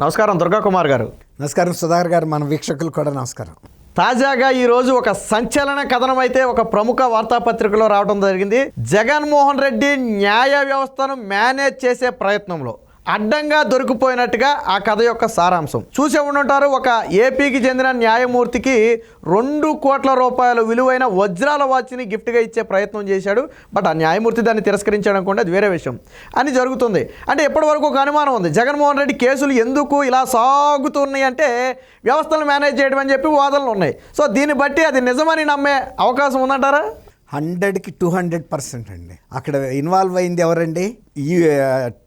నమస్కారం దుర్గా కుమార్ గారు. నమస్కారం సుధాకర్ గారు, మన వీక్షకులు కూడా నమస్కారం. తాజాగా ఈరోజు ఒక సంచలన కథనం అయితే ఒక ప్రముఖ వార్తాపత్రికలో రావడం జరిగింది. జగన్మోహన్ రెడ్డి న్యాయ వ్యవస్థను మేనేజ్ చేసే ప్రయత్నంలో అడ్డంగా దొరికిపోయినట్టుగా ఆ కథ యొక్క సారాంశం. చూసే ఉండుంటారు, ఒక ఏపీకి చెందిన న్యాయమూర్తికి 2 కోట్ల రూపాయల విలువైన వజ్రాల వాచ్ని గిఫ్ట్గా ఇచ్చే ప్రయత్నం చేశాడు. బట్ ఆ న్యాయమూర్తి దాన్ని తిరస్కరించడం కూడా అది వేరే విషయం అని జరుగుతుంది. అంటే ఇప్పటి వరకు ఒక అనుమానం ఉంది, జగన్మోహన్ రెడ్డి కేసులు ఎందుకు ఇలా సాగుతున్నాయి అంటే వ్యవస్థను మేనేజ్ చేయడం అని చెప్పి వాదనలు ఉన్నాయి. సో దీన్ని బట్టి అది నిజమని నమ్మే అవకాశం ఉందంటారా? 100కి 200% అండి. అక్కడ ఇన్వాల్వ్ అయింది ఎవరండి? ఈ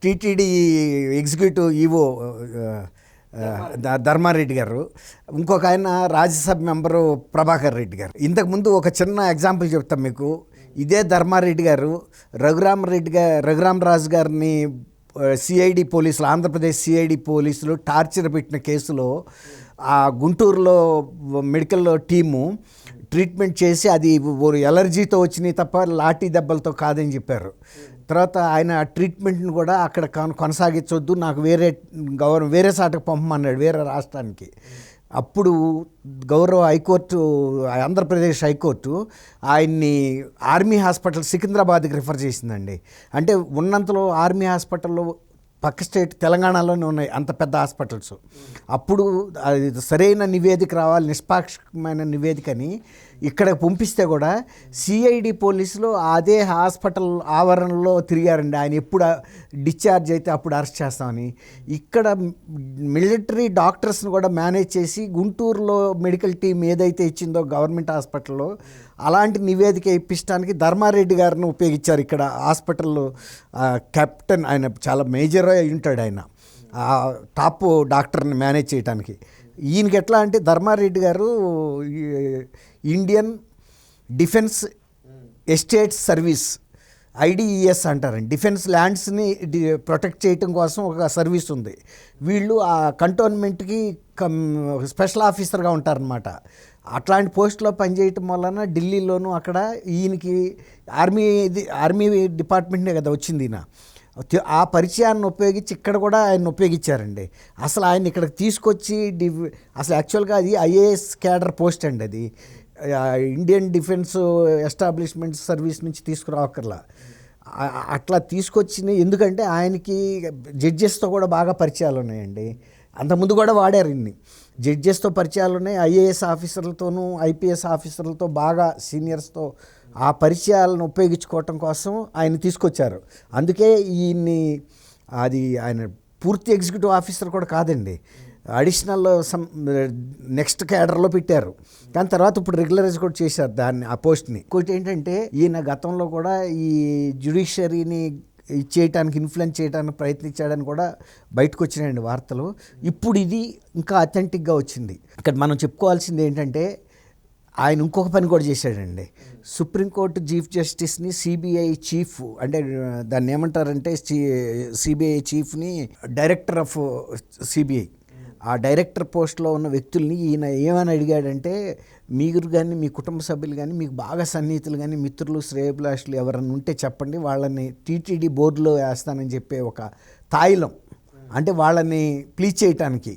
టీటీడీ ఎగ్జిక్యూటివ్ ఈవో ధర్మారెడ్డి గారు, ఇంకొక ఆయన రాజ్యసభ మెంబరు ప్రభాకర్ రెడ్డి గారు. ఇంతకుముందు ఒక చిన్న ఎగ్జాంపుల్ చెప్తాం మీకు. ఇదే ధర్మారెడ్డి గారు రఘురామరాజు గారిని సిఐడి పోలీసులు, ఆంధ్రప్రదేశ్ సిఐడి పోలీసులు టార్చర్ పెట్టిన కేసులో ఆ గుంటూరులో మెడికల్ టీము ట్రీట్మెంట్ చేసి అది ఎలర్జీతో వచ్చినాయి తప్ప లాఠీ దెబ్బలతో కాదని చెప్పారు. తర్వాత ఆయన ట్రీట్మెంట్ని కూడా అక్కడ కొనసాగించవద్దు, నాకు వేరే సాటకు పంపమన్నాడు, వేరే రాష్ట్రానికి. అప్పుడు గౌరవ హైకోర్టు, ఆంధ్రప్రదేశ్ హైకోర్టు ఆయన్ని ఆర్మీ హాస్పిటల్ సికింద్రాబాద్కి రిఫర్ చేసిందండి. అంటే ఉన్నంతలో ఆర్మీ హాస్పిటల్లో పక్క స్టేట్ తెలంగాణలోనే ఉన్నాయి అంత పెద్ద హాస్పిటల్స్. అప్పుడు అది సరైన నివేదిక రావాలి, నిష్పాక్షమైన నివేదికని ఇక్కడ పంపిస్తే కూడా సిఐడి పోలీసులు అదే హాస్పిటల్ ఆవరణలో తిరిగారండి. ఆయన ఎప్పుడు డిశ్చార్జ్ అయితే అప్పుడు అరెస్ట్ చేస్తామని. ఇక్కడ మిలిటరీ డాక్టర్స్ని కూడా మేనేజ్ చేసి గుంటూరులో మెడికల్ టీం ఏదైతే ఇచ్చిందో గవర్నమెంట్ హాస్పిటల్లో అలాంటి నివేదిక ఇప్పించడానికి ధర్మారెడ్డి గారిని ఉపయోగించారు. ఇక్కడ హాస్పిటల్లో కెప్టెన్, ఆయన చాలా మేజర్ అయి ఉంటాడు, ఆయన టాప్ డాక్టర్ని మేనేజ్ చేయడానికి. ఈయనకి ఎట్లా అంటే ధర్మారెడ్డి గారు Indian defence estates service, IDES అంటారండి. డిఫెన్స్ ల్యాండ్స్ని ప్రొటెక్ట్ చేయటం కోసం ఒక సర్వీస్ ఉంది. వీళ్ళు ఆ కంటోన్మెంట్కి స్పెషల్ ఆఫీసర్గా ఉంటారనమాట. అట్లాంటి పోస్టులో పనిచేయటం వలన ఢిల్లీలోనూ అక్కడ ఈయనకి ఆర్మీ డిపార్ట్మెంట్నే కదా వచ్చింది ఈయన. ఆ పరిచయాన్ని ఉపయోగించి ఇక్కడ కూడా ఆయన ఉపయోగించారండి. అసలు ఆయన ఇక్కడికి తీసుకొచ్చి అసలు యాక్చువల్గా అది IAS క్యాడర్ పోస్ట్ అండి. అది ఇండియన్ డిఫెన్స్ ఎస్టాబ్లిష్మెంట్ సర్వీస్ నుంచి తీసుకురావక్కర్లా. అట్లా తీసుకొచ్చిన, ఎందుకంటే ఆయనకి జడ్జెస్తో కూడా బాగా పరిచయాలు ఉన్నాయండి. అంతకుముందు కూడా వాడారు ఇన్ని జడ్జెస్తో పరిచయాలు ఉన్నాయి. IAS ఆఫీసర్లతోనూ IPS ఆఫీసర్లతో బాగా సీనియర్స్తో ఆ పరిచయాలను ఉపయోగించుకోవటం కోసం ఆయన తీసుకొచ్చారు. అందుకే ఈయన్ని అది ఆయన పూర్తి ఎగ్జిక్యూటివ్ ఆఫీసర్ కూడా కాదండి, అడిషనల్ నెక్స్ట్ క్యాడర్లో పెట్టారు. కానీ తర్వాత ఇప్పుడు రెగ్యులరైజ్ కూడా చేశారు దాన్ని, ఆ పోస్ట్ని. ఇంకోటి ఏంటంటే ఈయన గతంలో కూడా ఈ జ్యుడిషియరీని చేయటానికి, ఇన్ఫ్లుయెన్స్ చేయడానికి ప్రయత్నించాడని కూడా బయటకు వచ్చినాయండి వార్తలు. ఇప్పుడు ఇది ఇంకా అథెంటిక్గా వచ్చింది. ఇక్కడ మనం చెప్పుకోవాల్సింది ఏంటంటే ఆయన ఇంకొక పని కూడా చేశాడండి. సుప్రీంకోర్టు చీఫ్ జస్టిస్ని CBI చీఫ్, అంటే దాన్ని ఏమంటారంటే CBI చీఫ్ని డైరెక్టర్ ఆఫ్ CBI, ఆ డైరెక్టర్ పోస్ట్లో ఉన్న వ్యక్తుల్ని ఈయన ఏమని అడిగాడంటే, మీరు కానీ మీ కుటుంబ సభ్యులు కానీ మీకు బాగా సన్నిహితులు కానీ మిత్రులు శ్రేయభిలాషులు ఎవరన్నా ఉంటే చెప్పండి, వాళ్ళని TTD బోర్డులో వేస్తానని చెప్పే ఒక తాయిలం, అంటే వాళ్ళని ప్లీజ్ చేయటానికి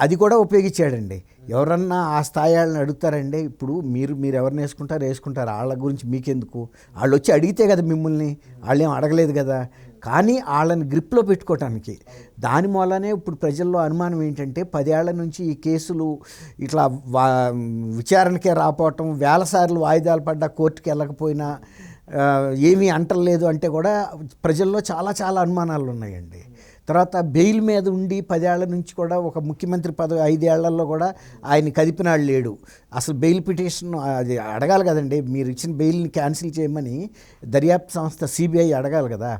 అది కూడా ఉపయోగించాడండి. ఎవరన్నా ఆ స్థాయి వాళ్ళని అడుగుతారండి, ఇప్పుడు మీరు ఎవరిని వేసుకుంటారు, వాళ్ళ గురించి మీకెందుకు, వాళ్ళు వచ్చి అడిగితే కదా మిమ్మల్ని, వాళ్ళేం అడగలేదు కదా. కానీ వాళ్ళని గ్రిప్లో పెట్టుకోవటానికి, దాని మూలనే ఇప్పుడు ప్రజల్లో అనుమానం ఏంటంటే 10 ఏళ్ల నుంచి ఈ కేసులు ఇట్లా విచారణకే రాపోవటం, వేల సార్లు వాయిదాలు పడ్డా కోర్టుకి వెళ్ళకపోయినా ఏమీ అంటలేదు అంటే కూడా ప్రజల్లో చాలా చాలా అనుమానాలు ఉన్నాయండి. తర్వాత బెయిల్ మీద ఉండి 10 ఏళ్ల నుంచి కూడా ఒక ముఖ్యమంత్రి పదవి 5 ఏళ్లలో కూడా ఆయన కదిపినాడు లేడు. అసలు బెయిల్ పిటిషన్ అది అడగాలి కదండి, మీరు ఇచ్చిన బెయిల్ని క్యాన్సిల్ చేయమని దర్యాప్తు సంస్థ CBI అడగాలి కదా.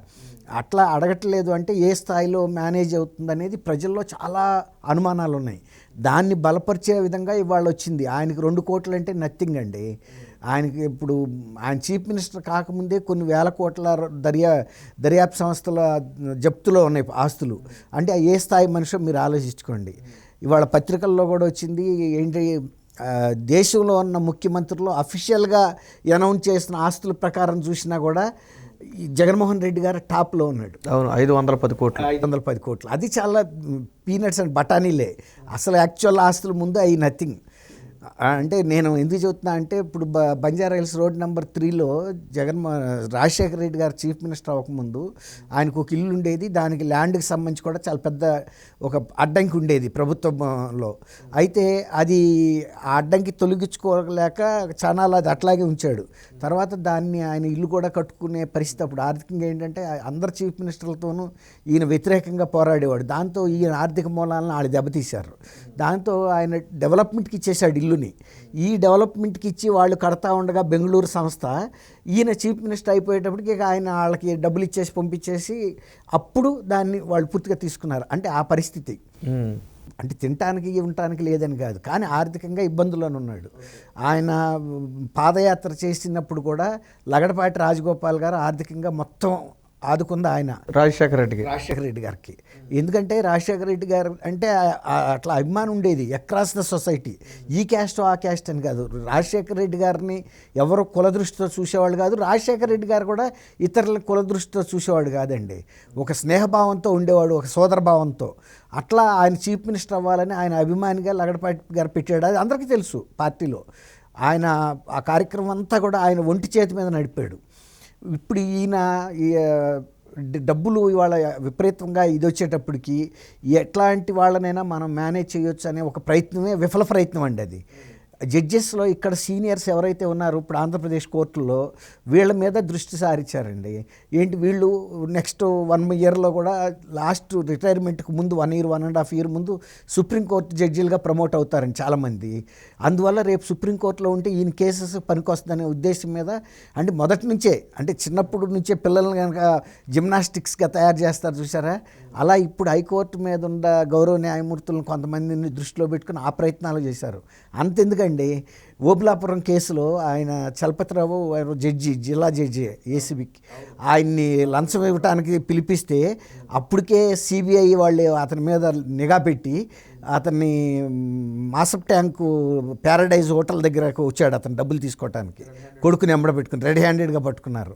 అట్లా అడగట్లేదు అంటే ఏ స్థాయిలో మేనేజ్ అవుతుంది అనేది ప్రజల్లో చాలా అనుమానాలు ఉన్నాయి. దాన్ని బలపరిచే విధంగా ఇవాళ వచ్చింది. ఆయనకి 2 కోట్లు అంటే నథింగ్ అండి. ఆయనకి ఇప్పుడు ఆయన చీఫ్ మినిస్టర్ కాకముందే కొన్ని వేల కోట్ల దర్యాప్తు సంస్థల జప్తులో ఉన్నాయి ఆస్తులు. అంటే ఏ స్థాయి మనిషో మీరు ఆలోచించుకోండి. ఇవాళ పత్రికల్లో కూడా వచ్చింది ఏంటి, దేశంలో ఉన్న ముఖ్యమంత్రులు అఫీషియల్గా అనౌన్స్ చేసిన ఆస్తుల ప్రకారం చూసినా కూడా ఈ జగన్మోహన్ రెడ్డి గారు టాప్లో ఉన్నాడు. అవును, 510 కోట్లు. 510 కోట్లు, అది చాలా పీనట్స్ అండ్ బఠానీలే. అసలు యాక్చువల్ ఆస్తుల ముందు అవి నథింగ్. అంటే నేను ఎందుకు చెబుతున్నా అంటే ఇప్పుడు బంజారా హిల్స్ రోడ్ నెంబర్ 3లో రాజశేఖర రెడ్డి గారు చీఫ్ మినిస్టర్ అవ్వకముందు ఆయనకు ఒక ఇల్లు ఉండేది. దానికి ల్యాండ్కి సంబంధించి కూడా చాలా పెద్ద ఒక అడ్డంకి ఉండేది ప్రభుత్వంలో. అయితే అది ఆ అడ్డంకి తొలగించుకోలేక చాలా అది అట్లాగే ఉంచాడు. తర్వాత దాన్ని ఆయన ఇల్లు కూడా కట్టుకునే పరిస్థితి. అప్పుడు ఆర్థికంగా ఏంటంటే అందరు చీఫ్ మినిస్టర్లతోనూ ఈయన వ్యతిరేకంగా పోరాడేవాడు. దాంతో ఈయన ఆర్థిక మూలాలను వాళ్ళు దెబ్బతీశారు. దాంతో ఆయన డెవలప్మెంట్కి ఇచ్చేశాడు ఇల్లుని. ఈ డెవలప్మెంట్కి ఇచ్చి వాళ్ళు కడతా ఉండగా బెంగళూరు సంస్థ ఈయన చీఫ్ మినిస్టర్ అయిపోయేటప్పటికి ఆయన వాళ్ళకి డబ్బులు ఇచ్చేసి పంపించేసి అప్పుడు దాన్ని వాళ్ళు పూర్తిగా తీసుకున్నారు. అంటే ఆ పరిస్థితి. అంటే తినటానికి ఉండటానికి లేదని కాదు, కానీ ఆర్థికంగా ఇబ్బందులను ఉన్నాడు. ఆయన పాదయాత్ర చేసినప్పుడు కూడా లగడపాటి రాజగోపాల్ గారు ఆర్థికంగా మొత్తం ఆదుకుంది ఆయన రాజశేఖర రెడ్డి గారికి. ఎందుకంటే రాజశేఖర రెడ్డి గారు అంటే అట్లా అభిమానం ఉండేది అక్రాస్ ద సొసైటీ. ఈ క్యాస్ట్ ఆ క్యాస్ట్ అని కాదు. రాజశేఖర రెడ్డి గారిని ఎవరు కులదృష్టితో చూసేవాళ్ళు కాదు. రాజశేఖర రెడ్డి గారు కూడా ఇతరుల కులదృష్టితో చూసేవాడు కాదండి. ఒక స్నేహభావంతో ఉండేవాడు, ఒక సోదరభావంతో. అట్లా ఆయన చీఫ్ మినిస్టర్ అవ్వాలని ఆయన అభిమానిగా లగడపాటి గారు పెట్టాడు. అది అందరికీ తెలుసు పార్టీలో. ఆయన ఆ కార్యక్రమం అంతా కూడా ఆయన ఒంటి చేతి మీద నడిపాడు. ఇప్పుడు ఈయన డబ్బులు ఇవాళ విపరీతంగా ఇది వచ్చేటప్పటికి ఎట్లాంటి వాళ్ళనైనా మనం మేనేజ్ చేయొచ్చు అనే ఒక ప్రయత్నమే విఫల ప్రయత్నం అండి అది. జడ్జెస్లో ఇక్కడ సీనియర్స్ ఎవరైతే ఉన్నారో ఇప్పుడు ఆంధ్రప్రదేశ్ కోర్టులో వీళ్ళ మీద దృష్టి సారించారండి. ఏంటి వీళ్ళు నెక్స్ట్ 1 ఇయర్లో కూడా లాస్ట్ రిటైర్మెంట్కి ముందు 1 ఇయర్ 1.5 ఇయర్ ముందు సుప్రీంకోర్టు జడ్జీలుగా ప్రమోట్ అవుతారండి చాలామంది. అందువల్ల రేపు సుప్రీంకోర్టులో ఉంటే ఈయన కేసెస్ పనికొస్తుందనే ఉద్దేశం మీద అంటే మొదటి నుంచే అంటే చిన్నప్పుడు నుంచే పిల్లల్ని కనుక జిమ్నాస్టిక్స్గా తయారు చేస్తారు చూసారా, అలా ఇప్పుడు హైకోర్టు మీద ఉన్న గౌరవ న్యాయమూర్తులను కొంతమందిని దృష్టిలో పెట్టుకుని ఆ ప్రయత్నాలు చేశారు. అంతెందుకండి, ఓబులాపురం కేసులో ఆయన చలపతిరావు జడ్జి, జిల్లా జడ్జి ఏసీబీకి ఆయన్ని లంచం ఇవ్వటానికి పిలిపిస్తే అప్పటికే సిబిఐ వాళ్ళు అతని మీద నిఘా పెట్టి అతన్ని మాసప్ ట్యాంకు ప్యారడైజ్ హోటల్ దగ్గరకు వచ్చాడు అతను డబ్బులు తీసుకోవటానికి. కొడుకుని ఎంబడ పెట్టుకుని రెడీ హ్యాండెడ్గా పట్టుకున్నారు.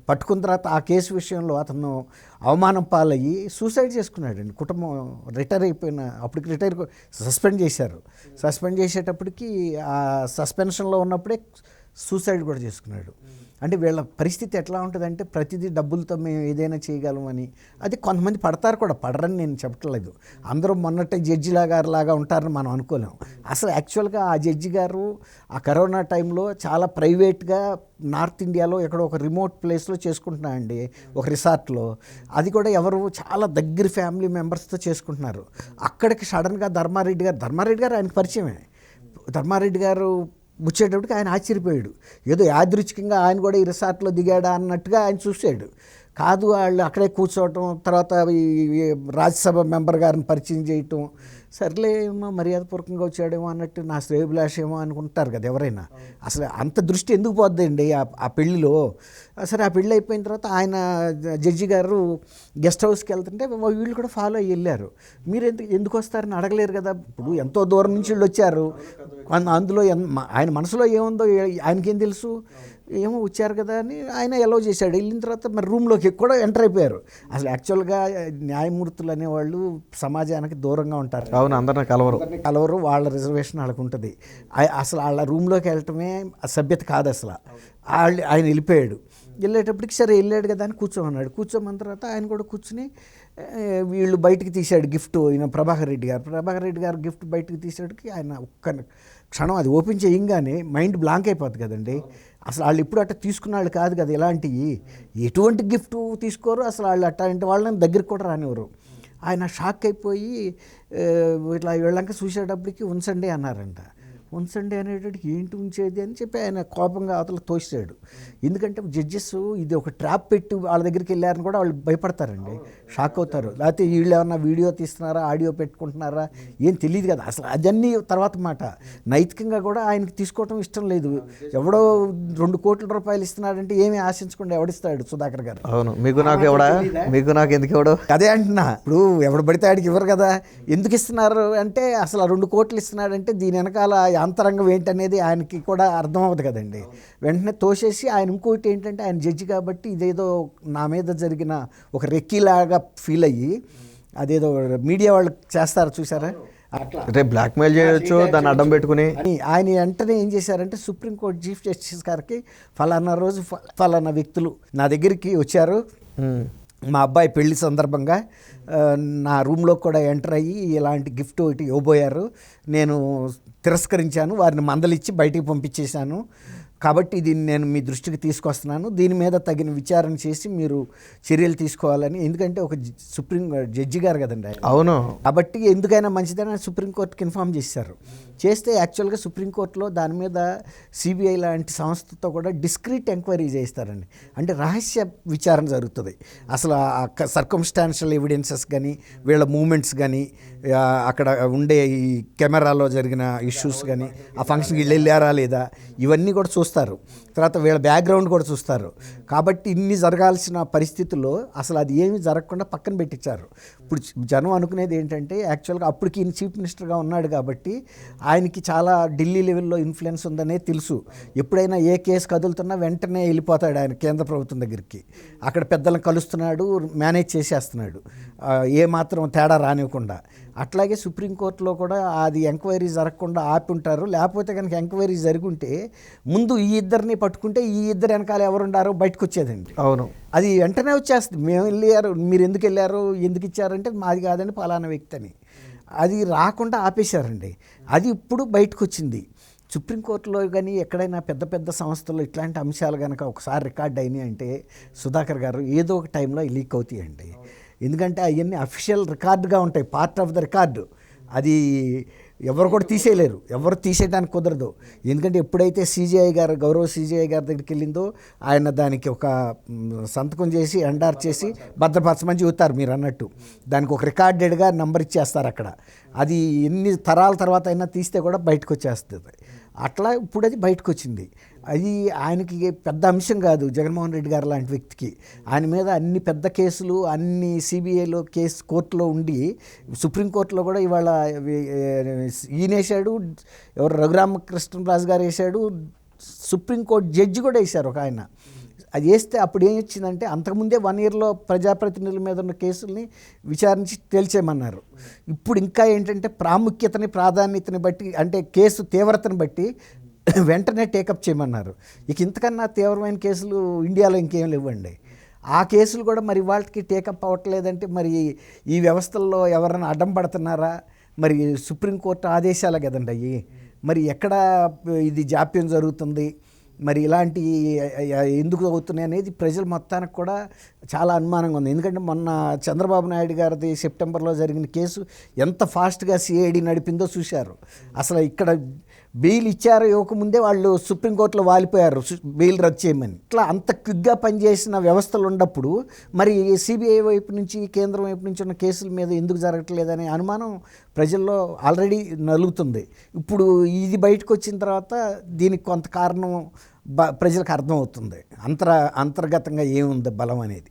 పట్టుకున్న తర్వాత ఆ కేసు విషయంలో అతను అవమానం పాలయ్యి సూసైడ్ చేసుకున్నాడండి. కుటుంబం రిటైర్ అయిపోయిన అప్పటికి సస్పెండ్ చేశారు. సస్పెండ్ చేసేటప్పటికి ఆ సస్పెన్షన్లో ఉన్నప్పుడే సూసైడ్ కూడా చేసుకున్నాడు. అంటే వీళ్ళ పరిస్థితి ఎట్లా ఉంటుందంటే ప్రతిదీ డబ్బులతో మేము ఏదైనా చేయగలమని. అది కొంతమంది పడతారు కూడా, పడరని నేను చెప్పట్లేదు. అందరూ మొన్నటి జడ్జి లాగా ఉంటారని మనం అనుకోలేం. అసలు యాక్చువల్గా ఆ జడ్జి గారు ఆ కరోనా టైంలో చాలా ప్రైవేట్గా నార్త్ ఇండియాలో ఎక్కడో ఒక రిమోట్ ప్లేస్లో చేసుకుంటున్నారండి, ఒక రిసార్ట్లో. అది కూడా ఎవరు చాలా దగ్గర ఫ్యామిలీ మెంబర్స్తో చేసుకుంటున్నారు. అక్కడికి సడన్గా ధర్మారెడ్డి గారు ఆయనకు పరిచయమే. ధర్మారెడ్డి గారు వచ్చేటప్పటికి ఆయన ఆశ్చర్యపోయాడు. ఏదో యాదృచ్ఛికంగా ఆయన కూడా ఈ రిసార్ట్లో దిగాడా అన్నట్టుగా ఆయన చూశాడు. కాదు, వాళ్ళు అక్కడే కూర్చోవటం, తర్వాత ఈ రాజ్యసభ మెంబర్ గారిని పరిచయం చేయటం. సర్లే ఏమో మర్యాదపూర్వకంగా వచ్చాడేమో అన్నట్టు నా శ్రేయభిలాష ఏమో అనుకుంటారు కదా ఎవరైనా. అసలు అంత దృష్టి ఎందుకు పోద్దండి ఆ పెళ్ళిలో. సరే, ఆ పెళ్ళి అయిపోయిన తర్వాత ఆయన జడ్జి గారు గెస్ట్ హౌస్కి వెళ్తుంటే వీళ్ళు కూడా ఫాలో అయ్యి వెళ్ళారు. మీరు ఎందుకు వస్తారని అడగలేరు కదా. ఇప్పుడు ఎంతో దూరం నుంచి వీళ్ళు వచ్చారు. అందులో ఆయన మనసులో ఏముందో ఆయనకేం తెలుసు. ఏమో వచ్చారు కదా అని ఆయన ఎలో చేశాడు. వెళ్ళిన తర్వాత మరి రూమ్లోకి కూడా ఎంటర్ అయిపోయారు. అసలు యాక్చువల్గా న్యాయమూర్తులు అనేవాళ్ళు సమాజానికి దూరంగా ఉంటారు. అవును, అందరిని కలవరు. వాళ్ళ రిజర్వేషన్ వాళ్ళకు ఉంటుంది. అసలు వాళ్ళ రూమ్లోకి వెళ్ళటమే సభ్యత కాదు అసలు. ఆయన వెళ్ళిపోయాడు. వెళ్ళేటప్పటికి సరే వెళ్ళాడు కదా అని కూర్చోమన్నాడు. కూర్చోమన్న తర్వాత ఆయన కూడా కూర్చుని వీళ్ళు బయటికి తీశాడు గిఫ్ట్. ఈయన ప్రభాకర్ రెడ్డి గారు గిఫ్ట్ బయటకు తీసేటికి ఆయన ఒక్క క్షణం అది ఓపెన్ చేయంగానే మైండ్ బ్లాంక్ అయిపోతుంది కదండి. అసలు వాళ్ళు ఇప్పుడు అట్లా తీసుకున్న వాళ్ళు కాదు కదా, ఇలాంటివి ఎటువంటి గిఫ్ట్ తీసుకోరు. అసలు వాళ్ళు అట్లాంటి వాళ్ళని దగ్గరికి కూడా రానివ్వరు. ఆయన షాక్ అయిపోయి ఇట్లా వెళ్ళాక చూసేటప్పటికి ఉంచండి అన్నారంట. ఉంచండి అనేటప్పటికి ఏంటి ఉంచేది అని చెప్పి ఆయన కోపంగా అవతల తోసాడు. ఎందుకంటే జడ్జెస్ ఇది ఒక ట్రాప్ పెట్టి వాళ్ళ దగ్గరికి వెళ్ళారని కూడా వాళ్ళు భయపడతారండి, షాక్ అవుతారు. లేకపోతే వీళ్ళు ఏమన్నా వీడియో తీస్తున్నారా, ఆడియో పెట్టుకుంటున్నారా ఏం తెలియదు కదా. అసలు అదన్నీ తర్వాత మాట. నైతికంగా కూడా ఆయనకి తీసుకోవటం ఇష్టం లేదు. ఎవడో 2 కోట్ల రూపాయలు ఇస్తున్నాడంటే ఏమీ ఆశించకుండా ఎవడిస్తాడు సుధాకర్ గారు. అవును, మీకు నాకు ఎందుకు ఎవడో అదే అంటున్నా. ఇప్పుడు ఎవడు పడితే ఆడికి ఇవ్వరు కదా. ఎందుకు ఇస్తున్నారు అంటే అసలు 2 కోట్లు ఇస్తున్నాడంటే దీని వెనకాల అంతరంగం ఏంటనేది ఆయనకి కూడా అర్థం అవ్వదు కదండి. వెంటనే తోసేసి ఆయన ఇంకోటి ఏంటంటే ఆయన జడ్జి కాబట్టి ఇదేదో నా మీద జరిగిన ఒక రెక్కీలాగా ఫీల్ అయ్యి అదేదో మీడియా వాళ్ళు చేస్తారు చూసారా అట్లా రేపు బ్లాక్మెయిల్ చేయొచ్చు దాన్ని అడ్డం పెట్టుకుని అని ఆయన వెంటనే ఏం చేశారంటే సుప్రీంకోర్టు చీఫ్ జస్టిస్ గారికి ఫలానా రోజు ఫలానా వ్యక్తులు నా దగ్గరికి వచ్చారు, మా అబ్బాయి పెళ్లి సందర్భంగా నా రూమ్లో కూడా ఎంటర్ అయ్యి ఇలాంటి గిఫ్ట్ ఒకటి ఇవ్వబోయారు, నేను తిరస్కరించాను, వారిని మందలిచ్చి బయటికి పంపించేశాను, కాబట్టి దీన్ని నేను మీ దృష్టికి తీసుకొస్తున్నాను, దీని మీద తగిన విచారణ చేసి మీరు చర్యలు తీసుకోవాలని. ఎందుకంటే ఒక సుప్రీం జడ్జి గారు కదండి ఆయన. అవును, కాబట్టి ఎందుకైనా మంచిదని సుప్రీంకోర్టుకి ఇన్ఫామ్ చేశారు. చేస్తే యాక్చువల్గా సుప్రీంకోర్టులో దాని మీద సిబిఐ లాంటి సంస్థతో కూడా డిస్క్రీట్ ఎంక్వైరీ చేస్తారండి. అంటే రహస్య విచారణ జరుగుతుంది. అసలు సర్కమ్స్టాన్షియల్ ఎవిడెన్సెస్ కానీ వీళ్ళ మూమెంట్స్ కానీ అక్కడ ఉండే ఈ కెమెరాలో జరిగిన ఇష్యూస్ కానీ ఆ ఫంక్షన్కి వీళ్ళు వెళ్ళారా లేదా ఇవన్నీ కూడా చూస్తారు. తర్వాత వీళ్ళ బ్యాక్గ్రౌండ్ కూడా చూస్తారు. కాబట్టి ఇన్ని జరగాల్సిన పరిస్థితుల్లో అసలు అది ఏమీ జరగకుండా పక్కన పెట్టించారు. ఇప్పుడు జనం అనుకునేది ఏంటంటే యాక్చువల్గా అప్పటికి ఈయన చీఫ్ మినిస్టర్గా ఉన్నాడు కాబట్టి ఆయనకి చాలా ఢిల్లీ లెవెల్లో ఇన్ఫ్లుయెన్స్ ఉందనే తెలుసు. ఎప్పుడైనా ఏ కేసు కదులుతున్నా వెంటనే వెళ్ళిపోతాడు ఆయన కేంద్ర ప్రభుత్వం దగ్గరికి, అక్కడ పెద్దలను కలుస్తున్నాడు, మేనేజ్ చేసేస్తున్నాడు ఏ మాత్రం తేడా రానివ్వకుండా. అట్లాగే సుప్రీంకోర్టులో కూడా అది ఎంక్వైరీ జరగకుండా ఆపి ఉంటారు. లేకపోతే కనుక ఎంక్వైరీ జరుగుంటే ముందు ఈ ఇద్దరిని పట్టుకుంటే ఈ ఇద్దరు వెనకాల ఎవరుండారో బయటకు వచ్చేదండి. అవును, అది వెంటనే వచ్చేస్తుంది. మేము వెళ్ళారు, మీరు ఎందుకు వెళ్ళారు, ఎందుకు ఇచ్చారంటే మాది కాదండి పలానా వ్యక్తి అని. అది రాకుండా ఆపేశారండి. అది ఇప్పుడు బయటకు వచ్చింది. సుప్రీంకోర్టులో కానీ ఎక్కడైనా పెద్ద పెద్ద సంస్థల్లో ఇట్లాంటి అంశాలు కనుక ఒకసారి రికార్డ్ అయినాయి అంటే సుధాకర్ గారు ఏదో ఒక టైంలో లీక్ అవుతాయండి. ఎందుకంటే అవన్నీ అఫీషియల్ రికార్డుగా ఉంటాయి, పార్ట్ ఆఫ్ ద రికార్డు. అది ఎవరు కూడా తీసేయలేరు, ఎవరు తీసేయడానికి కుదరదు. ఎందుకంటే ఎప్పుడైతే సిజిఐ గారు గౌరవ సిజిఐ గారి దగ్గరికి వెళ్ళిందో ఆయన దానికి ఒక సంతకం చేసి ఎండార్ చేసి భద్రపరచమని చెబుతారు మీరు అన్నట్టు. దానికి ఒక రికార్డెడ్గా నెంబర్ ఇచ్చేస్తారు అక్కడ. అది ఎన్ని తరాల తర్వాత అయినా తీస్తే కూడా బయటకు వచ్చేస్తుంది. అట్లా ఇప్పుడు అది బయటకు వచ్చింది. అది ఆయనకి పెద్ద అంశం కాదు జగన్మోహన్ రెడ్డి గారు లాంటి వ్యక్తికి. ఆయన మీద అన్ని పెద్ద కేసులు అన్ని సిబిఐలో కేసు కోర్టులో ఉండి సుప్రీంకోర్టులో కూడా ఇవాళ ఈయన వేశాడు, ఎవరు రఘురామకృష్ణరాజు గారు వేశాడు, సుప్రీంకోర్టు జడ్జి కూడా వేశారు ఒక ఆయన. అది వేస్తే అప్పుడు ఏం వచ్చిందంటే అంతకుముందే 1 yearలో ప్రజాప్రతినిధుల మీద ఉన్న కేసుల్ని విచారించి తేల్చేయమన్నారు. ఇప్పుడు ఇంకా ఏంటంటే ప్రాముఖ్యతని ప్రాధాన్యతని బట్టి అంటే కేసు తీవ్రతను బట్టి వెంటనే టేకప్ చేయమన్నారు. ఇక ఇంతకన్నా తీవ్రమైన కేసులు ఇండియాలో ఇంకేం లేవండి. ఆ కేసులు కూడా మరి వాళ్ళకి టేకప్ అవ్వట్లేదంటే మరి ఈ వ్యవస్థల్లో ఎవరైనా అడ్డం పడుతున్నారా? మరి సుప్రీంకోర్టు ఆదేశాలే కదండి అయ్యి. మరి ఎక్కడ ఇది జాప్యం జరుగుతుంది, మరి ఇలాంటి ఎందుకు అవుతున్నాయి అనేది ప్రజలు మొత్తానికి కూడా చాలా అనుమానంగా ఉంది. ఎందుకంటే మొన్న చంద్రబాబు నాయుడు గారిది సెప్టెంబర్లో జరిగిన కేసు ఎంత ఫాస్ట్గా సిఐడి నడిపిందో చూశారు. అసలు ఇక్కడ బెయిల్ ఇచ్చారో ఇవ్వకముందే వాళ్ళు సుప్రీంకోర్టులో వాలిపోయారు బెయిల్ రద్దు చేయమని. ఇట్లా అంత క్విక్గా పనిచేసిన వ్యవస్థలు ఉన్నప్పుడు మరి సిబిఐ వైపు నుంచి కేంద్రం వైపు నుంచి ఉన్న కేసుల మీద ఎందుకు జరగట్లేదనే అనుమానం ప్రజల్లో ఆల్రెడీ నలుగుతుంది. ఇప్పుడు ఇది బయటకు వచ్చిన తర్వాత దీనికి కొంత కారణం ప్రజలకు అర్థమవుతుంది అంతర్గతంగా ఏముంది బలం అనేది.